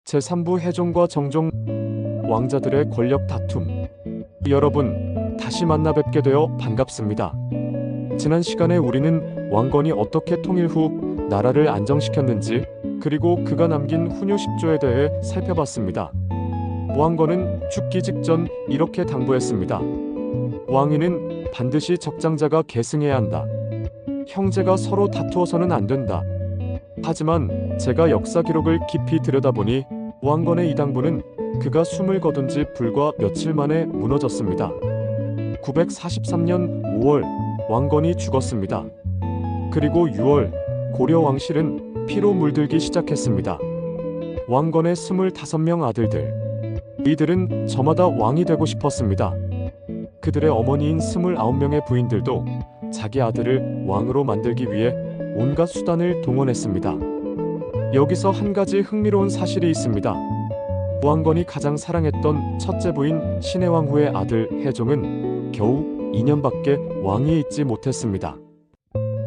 제3부 해종과 정종 왕자들의 권력 다툼. 여러분, 다시 만나 뵙게 되어 반갑습니다. 지난 시간에 우리는 왕건이 어떻게 통일 후 나라를 안정시켰는지, 그리고 그가 남긴 훈요 10조에 대해 살펴봤습니다. 왕건은 죽기 직전 이렇게 당부했습니다. 왕위는 반드시 적장자가 계승해야 한다. 형제가 서로 다투어서는 안 된다. 하지만 제가 역사 기록을 깊이 들여다보니 왕건의 이 당부는 그가 숨을 거둔 지 불과 며칠 만에 무너졌습니다. 943년 5월 왕건이 죽었습니다. 그리고 6월 고려 왕실은 피로 물들기 시작했습니다. 왕건의 25명 아들들. 이들은 저마다 왕이 되고 싶었습니다. 그들의 어머니인 29명의 부인들도 자기 아들을 왕으로 만들기 위해 온갖 수단을 동원했습니다. 여기서 한 가지 흥미로운 사실이 있습니다. 왕건이 가장 사랑했던 첫째 부인 신해왕후의 아들 해종은 겨우 2년밖에 왕위에 있지 못했습니다.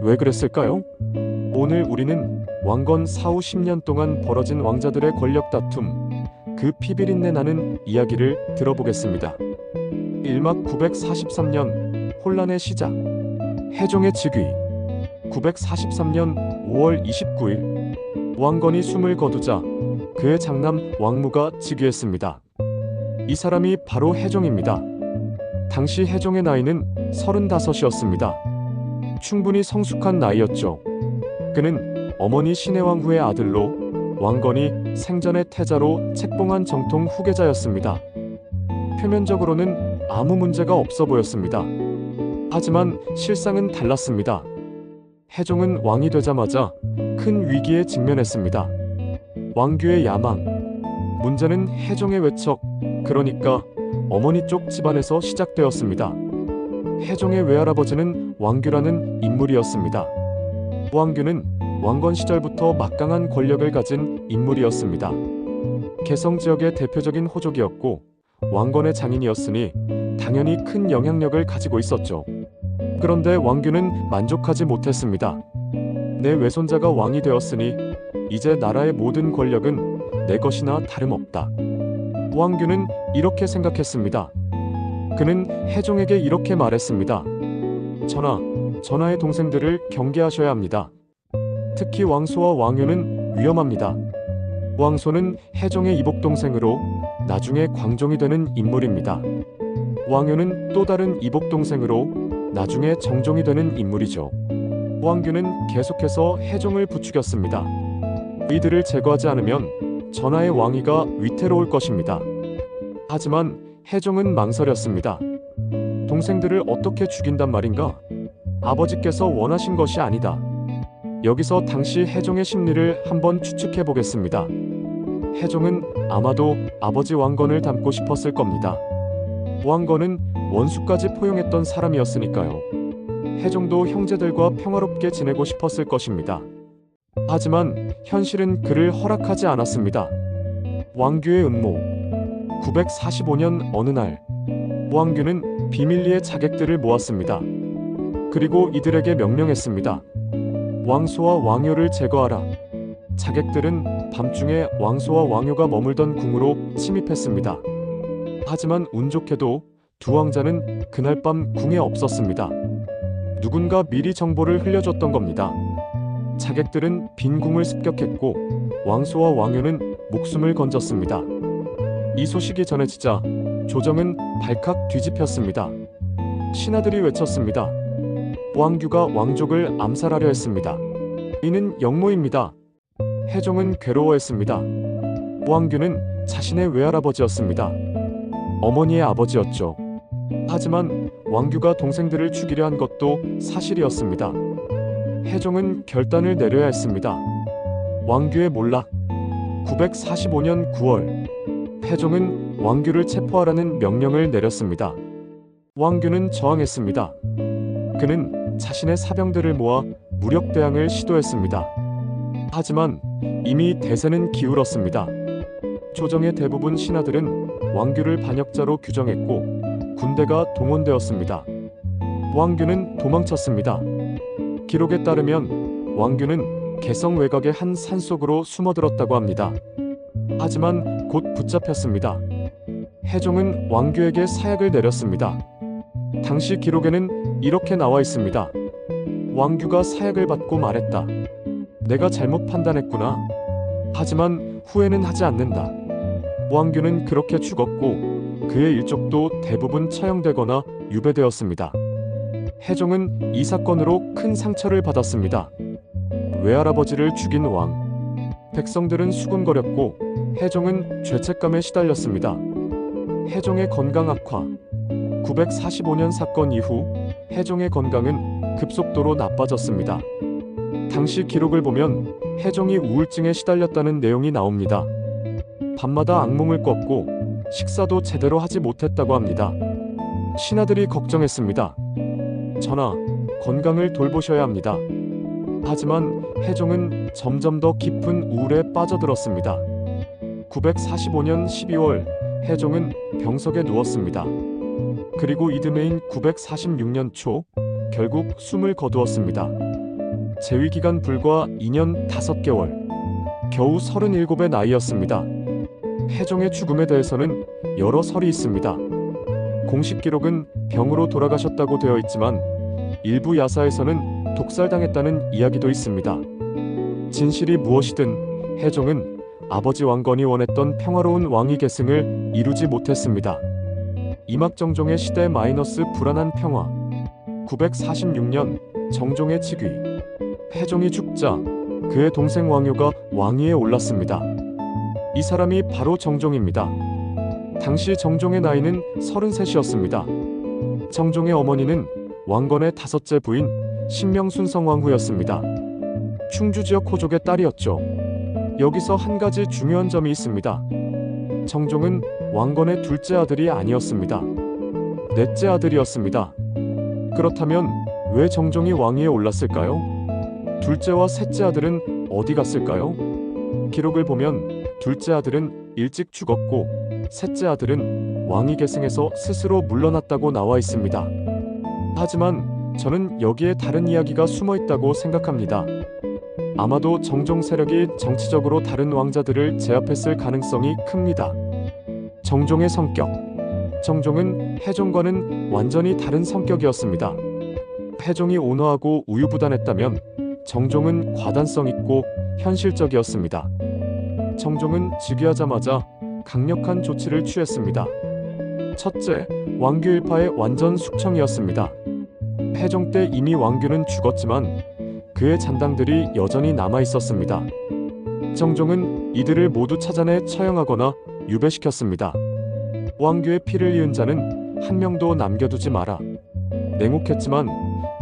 왜 그랬을까요? 오늘 우리는 왕건 사후 10년 동안 벌어진 왕자들의 권력 다툼, 그 피비린내 나는 이야기를 들어보겠습니다. 1막 943년 혼란의 시작. 해종의 즉위. 943년 5월 29일 왕건이 숨을 거두자 그의 장남 왕무가 즉위했습니다. 이 사람이 바로 해종입니다. 당시 해종의 나이는 35이었습니다. 충분히 성숙한 나이였죠. 그는 어머니 신해왕후의 아들로 왕건이 생전의 태자로 책봉한 정통 후계자였습니다. 표면적으로는 아무 문제가 없어 보였습니다. 하지만 실상은 달랐습니다. 해종은 왕이 되자마자 큰 위기에 직면했습니다. 왕규의 야망. 문제는 해종의 외척, 그러니까 어머니 쪽 집안에서 시작되었습니다. 해종의 외할아버지는 왕규라는 인물이었습니다. 왕규는 왕건 시절부터 막강한 권력을 가진 인물이었습니다. 개성 지역의 대표적인 호족이었고 왕건의 장인이었으니 당연히 큰 영향력을 가지고 있었죠. 그런데 왕규는 만족하지 못했습니다. 내 외손자가 왕이 되었으니 이제 나라의 모든 권력은 내 것이나 다름없다. 왕규는 이렇게 생각했습니다. 그는 해종에게 이렇게 말했습니다. 전하의 동생들을 경계하셔야 합니다. 특히 왕소와 왕유는 위험합니다. 왕소는 해종의 이복동생으로 나중에 광종이 되는 인물입니다. 왕유는 또 다른 이복동생으로 나중에 정종이 되는 인물이죠. 왕규는 계속해서 해종을 부추겼습니다. 이들을 제거하지 않으면 전하의 왕위가 위태로울 것입니다. 하지만 해종은 망설였습니다. 동생들을 어떻게 죽인단 말인가? 아버지께서 원하신 것이 아니다. 여기서 당시 해종의 심리를 한번 추측해 보겠습니다. 해종은 아마도 아버지 왕건을 닮고 싶었을 겁니다. 왕건은 원수까지 포용했던 사람이었으니까요. 해종도 형제들과 평화롭게 지내고 싶었을 것입니다. 하지만 현실은 그를 허락하지 않았습니다. 왕규의 음모. 945년 어느 날 왕규는 비밀리에 자객들을 모았습니다. 그리고 이들에게 명령했습니다. 왕소와 왕효를 제거하라. 자객들은 밤중에 왕소와 왕효가 머물던 궁으로 침입했습니다. 하지만 운 좋게도 두 왕자는 그날 밤 궁에 없었습니다. 누군가 미리 정보를 흘려줬던 겁니다. 자객들은 빈 궁을 습격했고 왕소와 왕효는 목숨을 건졌습니다. 이 소식이 전해지자 조정은 발칵 뒤집혔습니다. 신하들이 외쳤습니다. 왕규가 왕족을 암살하려 했습니다. 이는 역모입니다. 해종은 괴로워했습니다. 왕규는 자신의 외할아버지였습니다. 어머니의 아버지였죠. 하지만 왕규가 동생들을 죽이려 한 것도 사실이었습니다. 해종은 결단을 내려야 했습니다. 왕규의 몰락. 945년 9월 해종은 왕규를 체포하라는 명령을 내렸습니다. 왕규는 저항했습니다. 그는 자신의 사병들을 모아 무력 대항을 시도했습니다. 하지만 이미 대세는 기울었습니다. 조정의 대부분 신하들은 왕규를 반역자로 규정했고 군대가 동원되었습니다. 왕규는 도망쳤습니다. 기록에 따르면 왕규는 개성 외곽의 한 산속으로 숨어들었다고 합니다. 하지만 곧 붙잡혔습니다. 해종은 왕규에게 사약을 내렸습니다. 당시 기록에는 이렇게 나와 있습니다. 왕규가 사약을 받고 말했다. 내가 잘못 판단했구나. 하지만 후회는 하지 않는다. 왕규는 그렇게 죽었고 그의 일족도 대부분 처형되거나 유배되었습니다. 해종은 이 사건으로 큰 상처를 받았습니다. 외할아버지를 죽인 왕. 백성들은 수군거렸고 해종은 죄책감에 시달렸습니다. 해종의 건강 악화. 945년 사건 이후 해종의 건강은 급속도로 나빠졌습니다. 당시 기록을 보면 해종이 우울증에 시달렸다는 내용이 나옵니다. 밤마다 악몽을 꿨고 식사도 제대로 하지 못했다고 합니다. 신하들이 걱정했습니다. 전하, 건강을 돌보셔야 합니다. 하지만 해종은 점점 더 깊은 우울에 빠져들었습니다. 945년 12월 해종은 병석에 누웠습니다. 그리고 이듬해인 946년 초 결국 숨을 거두었습니다. 재위기간 불과 2년 5개월. 겨우 37의 나이였습니다. 해종의 죽음에 대해서는 여러 설이 있습니다. 공식 기록은 병으로 돌아가셨다고 되어 있지만 일부 야사에서는 독살당했다는 이야기도 있습니다. 진실이 무엇이든 해종은 아버지 왕건이 원했던 평화로운 왕위 계승을 이루지 못했습니다. 이막정종의 시대 마이너스 불안한 평화. 946년 정종의 즉위. 해종이 죽자 그의 동생 왕효가 왕위에 올랐습니다. 이 사람이 바로 정종입니다. 당시 정종의 나이는 33이었습니다. 정종의 어머니는 왕건의 5째 부인 신명순성왕후였습니다. 충주 지역 호족의 딸이었죠. 여기서 한 가지 중요한 점이 있습니다. 정종은 왕건의 둘째 아들이 아니었습니다. 넷째 아들이었습니다. 그렇다면 왜 정종이 왕위에 올랐을까요? 둘째와 셋째 아들은 어디 갔을까요? 기록을 보면 둘째 아들은 일찍 죽었고 셋째 아들은 왕위 계승에서 스스로 물러났다고 나와 있습니다. 하지만 저는 여기에 다른 이야기가 숨어 있다고 생각합니다. 아마도 정종 세력이 정치적으로 다른 왕자들을 제압했을 가능성이 큽니다. 정종의 성격. 정종은 해종과는 완전히 다른 성격이었습니다. 해종이 온화하고 우유부단했다면 정종은 과단성 있고 현실적이었습니다. 정종은 즉위하자마자 강력한 조치를 취했습니다. 첫째, 왕규 일파의 완전 숙청이었습니다. 해종 때 이미 왕규는 죽었지만 그의 잔당들이 여전히 남아 있었습니다. 정종은 이들을 모두 찾아내 처형하거나 유배시켰습니다. 왕규의 피를 이은 자는 한 명도 남겨두지 마라. 냉혹했지만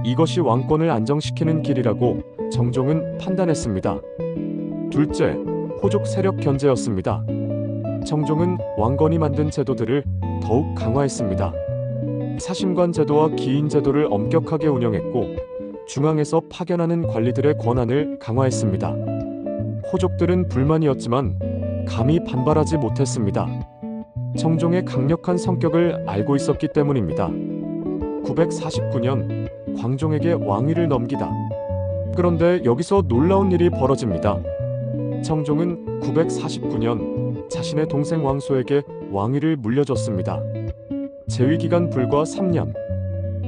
이것이 왕권을 안정시키는 길이라고 정종은 판단했습니다. 둘째, 호족 세력 견제였습니다. 정종은 왕건이 만든 제도들을 더욱 강화했습니다. 사심관 제도와 기인 제도를 엄격하게 운영했고 중앙에서 파견하는 관리들의 권한을 강화했습니다. 호족들은 불만이었지만 감히 반발하지 못했습니다. 정종의 강력한 성격을 알고 있었기 때문입니다. 949년 광종에게 왕위를 넘기다. 그런데 여기서 놀라운 일이 벌어집니다. 정종은 949년 자신의 동생 왕소에게 왕위를 물려줬습니다. 재위기간 불과 3년.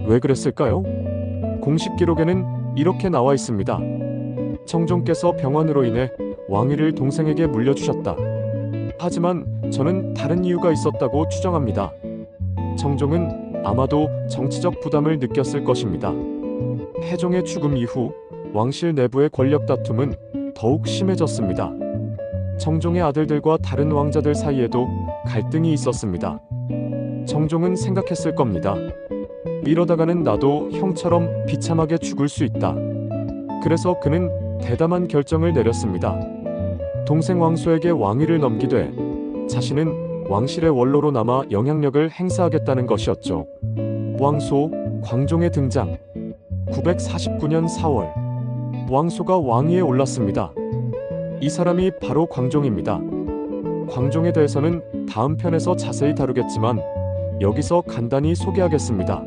왜 그랬을까요? 공식 기록에는 이렇게 나와 있습니다. 정종께서 병환으로 인해 왕위를 동생에게 물려주셨다. 하지만 저는 다른 이유가 있었다고 추정합니다. 정종은 아마도 정치적 부담을 느꼈을 것입니다. 해종의 죽음 이후 왕실 내부의 권력 다툼은 더욱 심해졌습니다. 정종의 아들들과 다른 왕자들 사이에도 갈등이 있었습니다. 정종은 생각했을 겁니다. 이러다가는 나도 형처럼 비참하게 죽을 수 있다. 그래서 그는 대담한 결정을 내렸습니다. 동생 왕소에게 왕위를 넘기되 자신은 왕실의 원로로 남아 영향력을 행사하겠다는 것이었죠. 왕소, 광종의 등장. 949년 4월 왕소가 왕위에 올랐습니다. 이 사람이 바로 광종입니다. 광종에 대해서는 다음 편에서 자세히 다루겠지만 여기서 간단히 소개하겠습니다.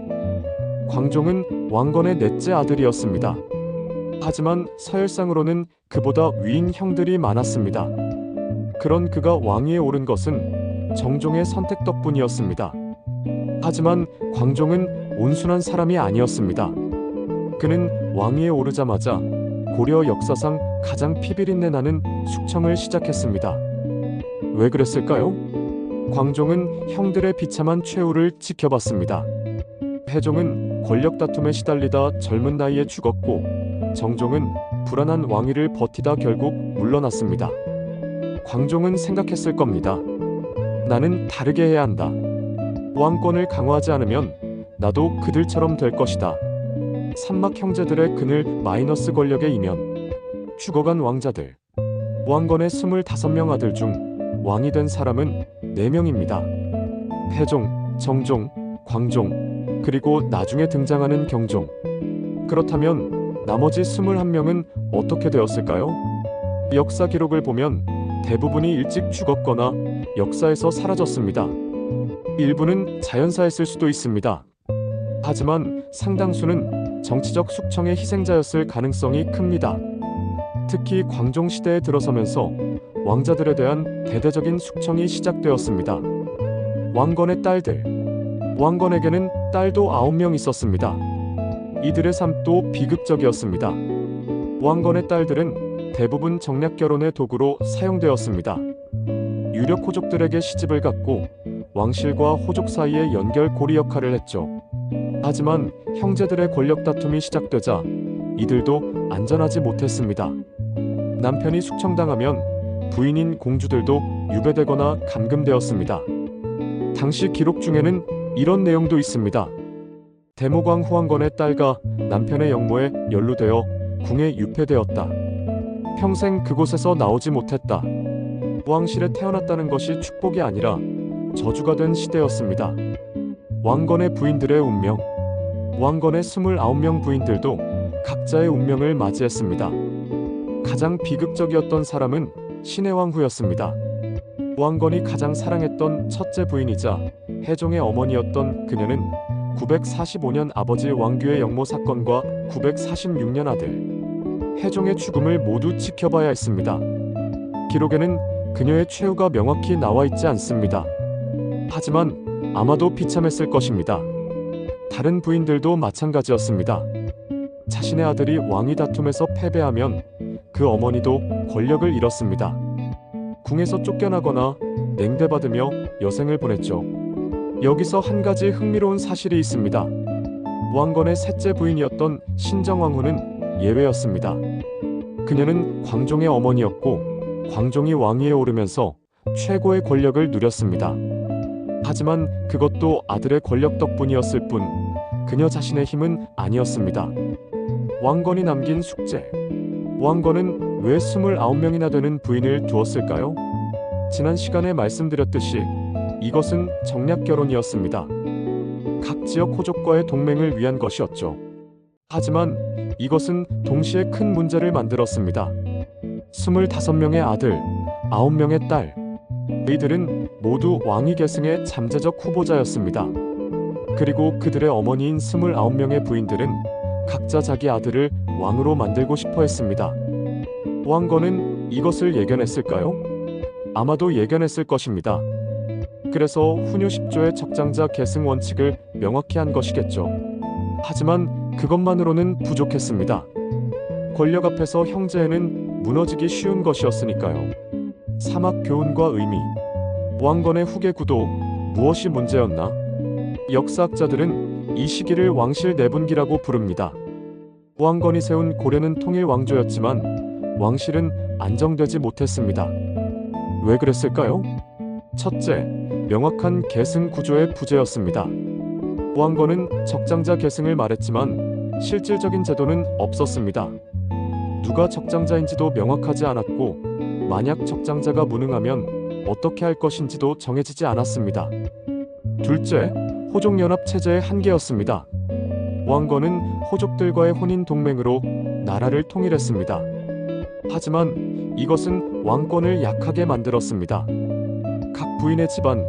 광종은 왕건의 넷째 아들이었습니다. 하지만 서열상으로는 그보다 위인 형들이 많았습니다. 그런 그가 왕위에 오른 것은 정종의 선택 덕분이었습니다. 하지만 광종은 온순한 사람이 아니었습니다. 그는 왕위에 오르자마자 고려 역사상 가장 피비린내 나는 숙청을 시작했습니다. 왜 그랬을까요? 광종은 형들의 비참한 최후를 지켜봤습니다. 태종은 권력 다툼에 시달리다 젊은 나이에 죽었고, 정종은 불안한 왕위를 버티다 결국 물러났습니다. 광종은 생각했을 겁니다. 나는 다르게 해야 한다. 왕권을 강화하지 않으면 나도 그들처럼 될 것이다. 산막 형제들의 그늘 마이너스 권력의 이면, 죽어간 왕자들. 왕건의 25명 아들 중 왕이 된 사람은 4명입니다. 태종, 정종, 광종, 그리고 나중에 등장하는 경종. 그렇다면 나머지 21명은 어떻게 되었을까요? 역사 기록을 보면 대부분이 일찍 죽었거나 역사에서 사라졌습니다. 일부는 자연사했을 수도 있습니다. 하지만 상당수는 정치적 숙청의 희생자였을 가능성이 큽니다. 특히 광종 시대에 들어서면서 왕자들에 대한 대대적인 숙청이 시작되었습니다. 왕건의 딸들. 왕건에게는 딸도 9명 있었습니다. 이들의 삶도 비극적이었습니다. 왕건의 딸들은 대부분 정략 결혼의 도구로 사용되었습니다. 유력 호족들에게 시집을 갔고 왕실과 호족 사이의 연결고리 역할을 했죠. 하지만 형제들의 권력 다툼이 시작되자 이들도 안전하지 못했습니다. 남편이 숙청당하면 부인인 공주들도 유배되거나 감금되었습니다. 당시 기록 중에는 이런 내용도 있습니다. 대모광 후왕건의 딸과 남편의 영모에 연루되어 궁에 유폐되었다. 평생 그곳에서 나오지 못했다. 왕실에 태어났다는 것이 축복이 아니라 저주가 된 시대였습니다. 왕건의 부인들의 운명. 왕건의 29명 부인들도 각자의 운명을 맞이했습니다. 가장 비극적이었던 사람은 신해왕후였습니다. 왕건이 가장 사랑했던 첫째 부인이자 해종의 어머니였던 그녀는 945년 아버지 왕규의 영모 사건과 946년 아들 해종의 죽음을 모두 지켜봐야 했습니다. 기록에는 그녀의 최후가 명확히 나와 있지 않습니다. 하지만 아마도 비참했을 것입니다. 다른 부인들도 마찬가지였습니다. 자신의 아들이 왕위 다툼에서 패배하면 그 어머니도 권력을 잃었습니다. 궁에서 쫓겨나거나 냉대받으며 여생을 보냈죠. 여기서 한 가지 흥미로운 사실이 있습니다. 왕건의 셋째 부인이었던 신정왕후는 예외였습니다. 그녀는 광종의 어머니였고 광종이 왕위에 오르면서 최고의 권력을 누렸습니다. 하지만 그것도 아들의 권력 덕분이었을 뿐 그녀 자신의 힘은 아니었습니다. 왕건이 남긴 숙제. 왕건은 왜 29명이나 되는 부인을 두었을까요? 지난 시간에 말씀드렸듯이 이것은 정략 결혼이었습니다. 각 지역 호족과의 동맹을 위한 것이었죠. 하지만 이것은 동시에 큰 문제를 만들었습니다. 25명의 아들, 9명의 딸. 이들은 모두 왕위 계승의 잠재적 후보자였습니다. 그리고 그들의 어머니인 29명의 부인들은 각자 자기 아들을 왕으로 만들고 싶어 했습니다. 왕건은 이것을 예견했을까요? 아마도 예견했을 것입니다. 그래서 훈요 10조의 적장자 계승 원칙을 명확히 한 것이겠죠. 하지만 그것만으로는 부족했습니다. 권력 앞에서 형제애는 무너지기 쉬운 것이었으니까요. 사막 교훈과 의미. 왕건의 후계 구도, 무엇이 문제였나? 역사학자들은 이 시기를 왕실 내분기라고 부릅니다. 왕건이 세운 고려는 통일 왕조였지만 왕실은 안정되지 못했습니다. 왜 그랬을까요? 첫째, 명확한 계승 구조의 부재였습니다. 왕건은 적장자 계승을 말했지만 실질적인 제도는 없었습니다. 누가 적장자인지도 명확하지 않았고 만약 적장자가 무능하면 어떻게 할 것인지도 정해지지 않았습니다. 둘째, 호족연합 체제의 한계였습니다. 왕건은 호족들과의 혼인 동맹으로 나라를 통일했습니다. 하지만 이것은 왕권을 약하게 만들었습니다. 각 부인의 집안,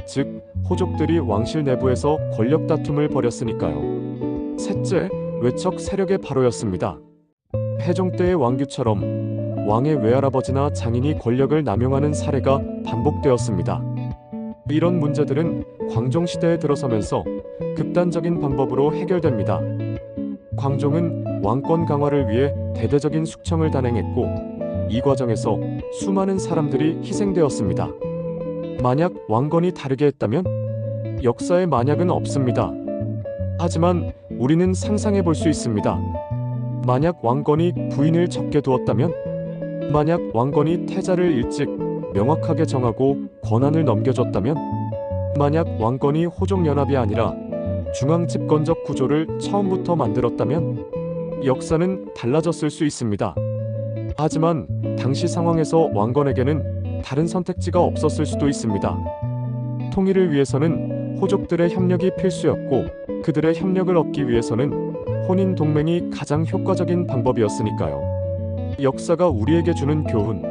즉 호족들이 왕실 내부에서 권력 다툼을 벌였으니까요. 셋째, 외척 세력의 발호였습니다. 해종 때의 왕규처럼 왕의 외할아버지나 장인이 권력을 남용하는 사례가 반복되었습니다. 이런 문제들은 광종시대에 들어서면서 극단적인 방법으로 해결됩니다. 광종은 왕권 강화를 위해 대대적인 숙청을 단행했고, 이 과정에서 수많은 사람들이 희생되었습니다. 만약 왕건이 다르게 했다면? 역사에 만약은 없습니다. 하지만 우리는 상상해 볼 수 있습니다. 만약 왕건이 부인을 적게 두었다면? 만약 왕건이 태자를 일찍 명확하게 정하고 권한을 넘겨줬다면? 만약 왕건이 호족연합이 아니라 중앙집권적 구조를 처음부터 만들었다면? 역사는 달라졌을 수 있습니다. 하지만 당시 상황에서 왕건에게는 다른 선택지가 없었을 수도 있습니다. 통일을 위해서는 호족들의 협력이 필수였고, 그들의 협력을 얻기 위해서는 혼인 동맹이 가장 효과적인 방법이었으니까요. 역사가 우리에게 주는 교훈.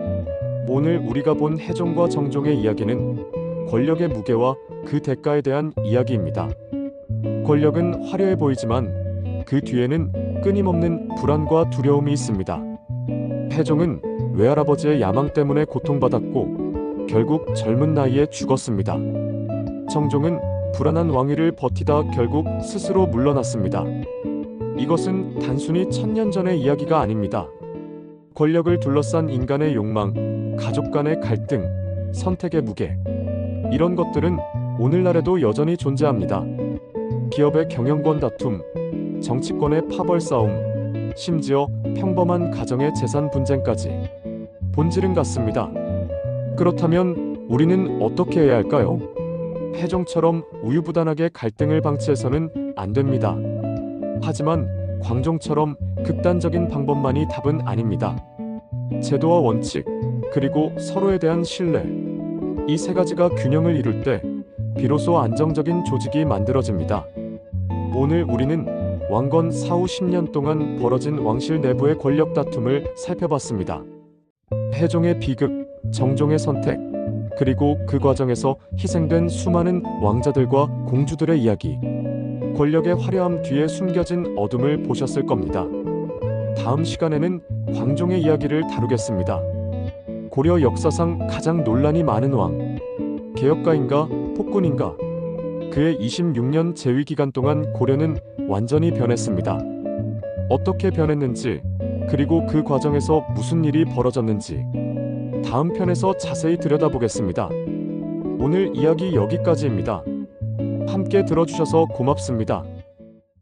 오늘 우리가 본 해종과 정종의 이야기는 권력의 무게와 그 대가에 대한 이야기입니다. 권력은 화려해 보이지만 그 뒤에는 끊임없는 불안과 두려움이 있습니다. 해종은 외할아버지의 야망 때문에 고통받았고 결국 젊은 나이에 죽었습니다. 정종은 불안한 왕위를 버티다 결국 스스로 물러났습니다. 이것은 단순히 1000년 전의 이야기가 아닙니다. 권력을 둘러싼 인간의 욕망, 가족 간의 갈등, 선택의 무게, 이런 것들은 오늘날에도 여전히 존재합니다. 기업의 경영권 다툼, 정치권의 파벌 싸움, 심지어 평범한 가정의 재산 분쟁까지 본질은 같습니다. 그렇다면 우리는 어떻게 해야 할까요? 해종처럼 우유부단하게 갈등을 방치해서는 안 됩니다. 하지만 광종처럼 극단적인 방법만이 답은 아닙니다. 제도와 원칙, 그리고 서로에 대한 신뢰, 이 세 가지가 균형을 이룰 때 비로소 안정적인 조직이 만들어집니다. 오늘 우리는 왕건 사후 10년 동안 벌어진 왕실 내부의 권력 다툼을 살펴봤습니다. 해종의 비극, 정종의 선택, 그리고 그 과정에서 희생된 수많은 왕자들과 공주들의 이야기, 권력의 화려함 뒤에 숨겨진 어둠을 보셨을 겁니다. 다음 시간에는 광종의 이야기를 다루겠습니다. 고려 역사상 가장 논란이 많은 왕, 개혁가인가 폭군인가? 그의 26년 재위 기간 동안 고려는 완전히 변했습니다. 어떻게 변했는지, 그리고 그 과정에서 무슨 일이 벌어졌는지 다음 편에서 자세히 들여다보겠습니다. 오늘 이야기 여기까지입니다. 함께 들어주셔서 고맙습니다.